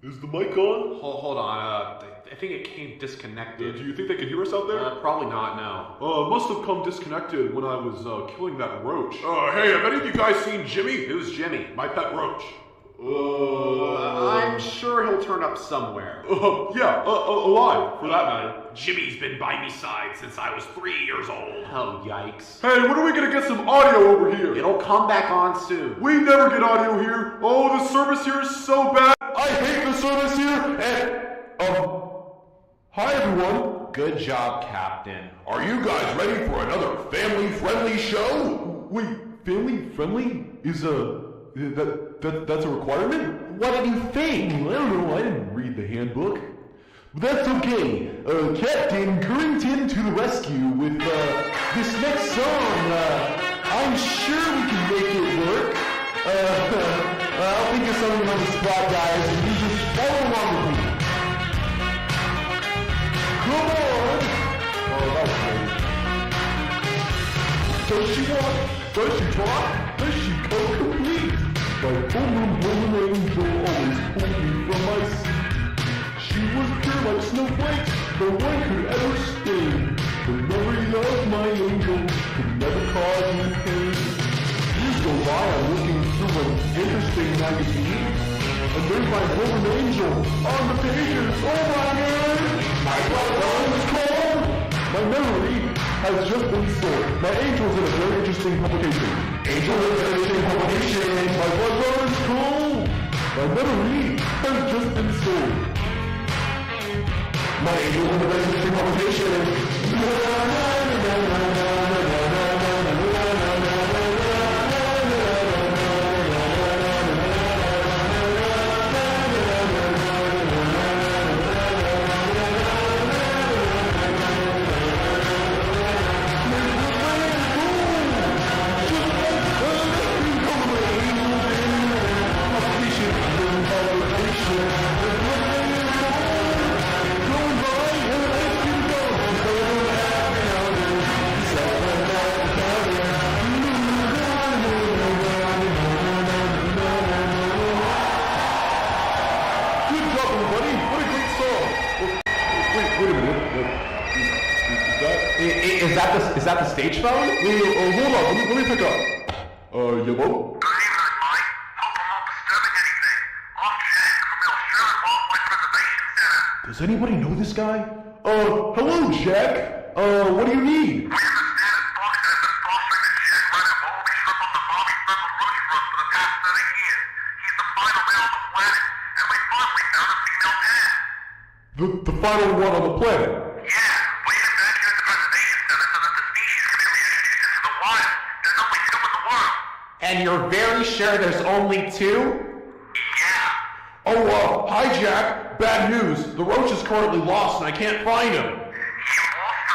Is the mic on? Hold on. I think it came disconnected. Do you think they can hear us out there? Probably not, no. It must have come disconnected when I was killing that roach. Hey, have any of you guys seen Jimmy? Who's Jimmy? My pet roach. I'm sure he'll turn up somewhere. Yeah, alive, for that matter. Jimmy's been by me side since I was 3 years old. Oh, yikes. Hey, when are we gonna get some audio over here? It'll come back on soon. We never get audio here. Oh, the service here is so bad. I hate the service here, and, hi everyone. Good job, Captain. Are you guys ready for another family-friendly show? Wait, family-friendly? That's a requirement? What did you think? I don't know, I didn't read the handbook. But that's okay. Captain Currington to the rescue with, this next song. I'm sure we can make it work. I'll think of something on the spot, guys, and you just follow along with me. Come on! Oh, that was great. Does she walk? Does she talk? Does she come complete? My woman angel always pulled me from my seat. She was pure like snowflakes, no one could ever sting. The memory of my angel could never cause me pain. Years go by, I'm looking through an interesting magazine, and there's my woman angel on the pages. Oh my God! My blood runs cold! My memory has just been sold. My angel's in a very interesting publication. Angel in a very interesting publication. My blood runs cold! My memory has just been sold. My angel in a very interesting publication. Is that the stage phone? Hold on, let me pick up. Hello? Good evening, Mike. Hope I'm not disturbing anything. I'm Jack from the Australian Wildlife Preservation Center. Does anybody know this guy? Hello, Jack. What do you need? We understand that Fox has been fostering the Jack Rabbit wallaby shrimp on the Bobby Speckled Roach Front for the past 30 years. He's the final male on the planet, and we finally found a female dad. The final one on the planet. Yeah, we have back here at the preservation center so that the species can be reintroduced into the wild. There's only two in the world. And you're very sure there's only two? Yeah. Oh, hi, Jack. Bad news. The roach is currently lost, and I can't find him. You lost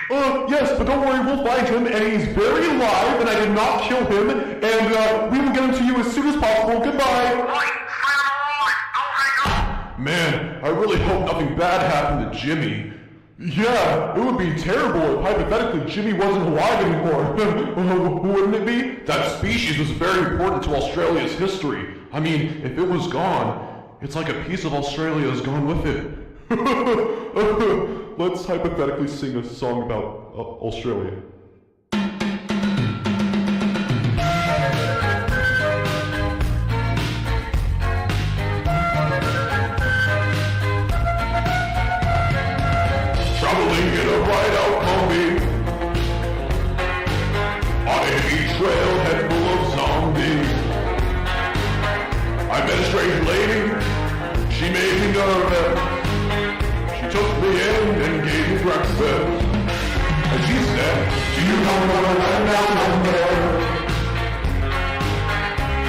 the roach? Yes, but don't worry, we'll find him, and he's very alive, and I did not kill him, and, we will get him to you as soon as possible. Goodbye. Right, stay on the line. Don't hang up. Man, I really hope nothing bad happened to Jimmy. Yeah, it would be terrible if hypothetically Jimmy wasn't alive anymore. Wouldn't it be? That species was very important to Australia's history. I mean, if it was gone, it's like a piece of Australia has gone with it. Let's hypothetically sing a song about Australia. Traveling in a ride-out combi on a trailhead full of zombies. I met a strange lady, she made me nervous. She took me in and gave me breakfast. And she said, do you know what I went down under?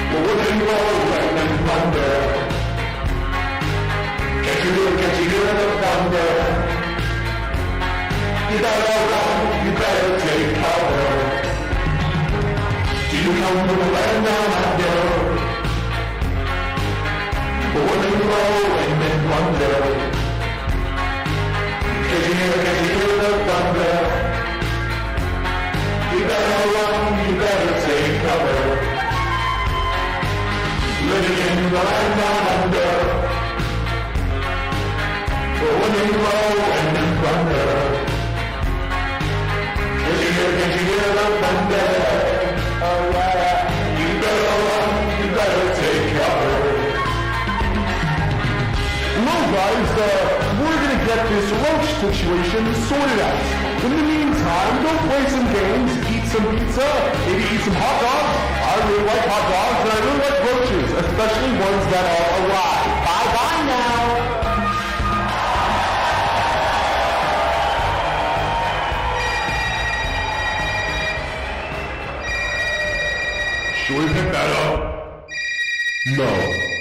Well, wouldn't you go right and thunder? Can't you hear the thunder? You better run, you better take cover. Do you come from the land down under? But when you roll and then wonder, can you hear the thunder? You better run, you better take cover. Living in the land down under. low and you thunder. Can you hear the thunder? Oh yeah. You better run, you better take cover. Well guys, we're gonna get this roach situation sorted out. In the meantime, go play some games, eat some pizza, maybe eat some hot dogs. I really like hot dogs and I really like roaches, especially ones that are alive. Bye-bye now. Should we pick that up? No.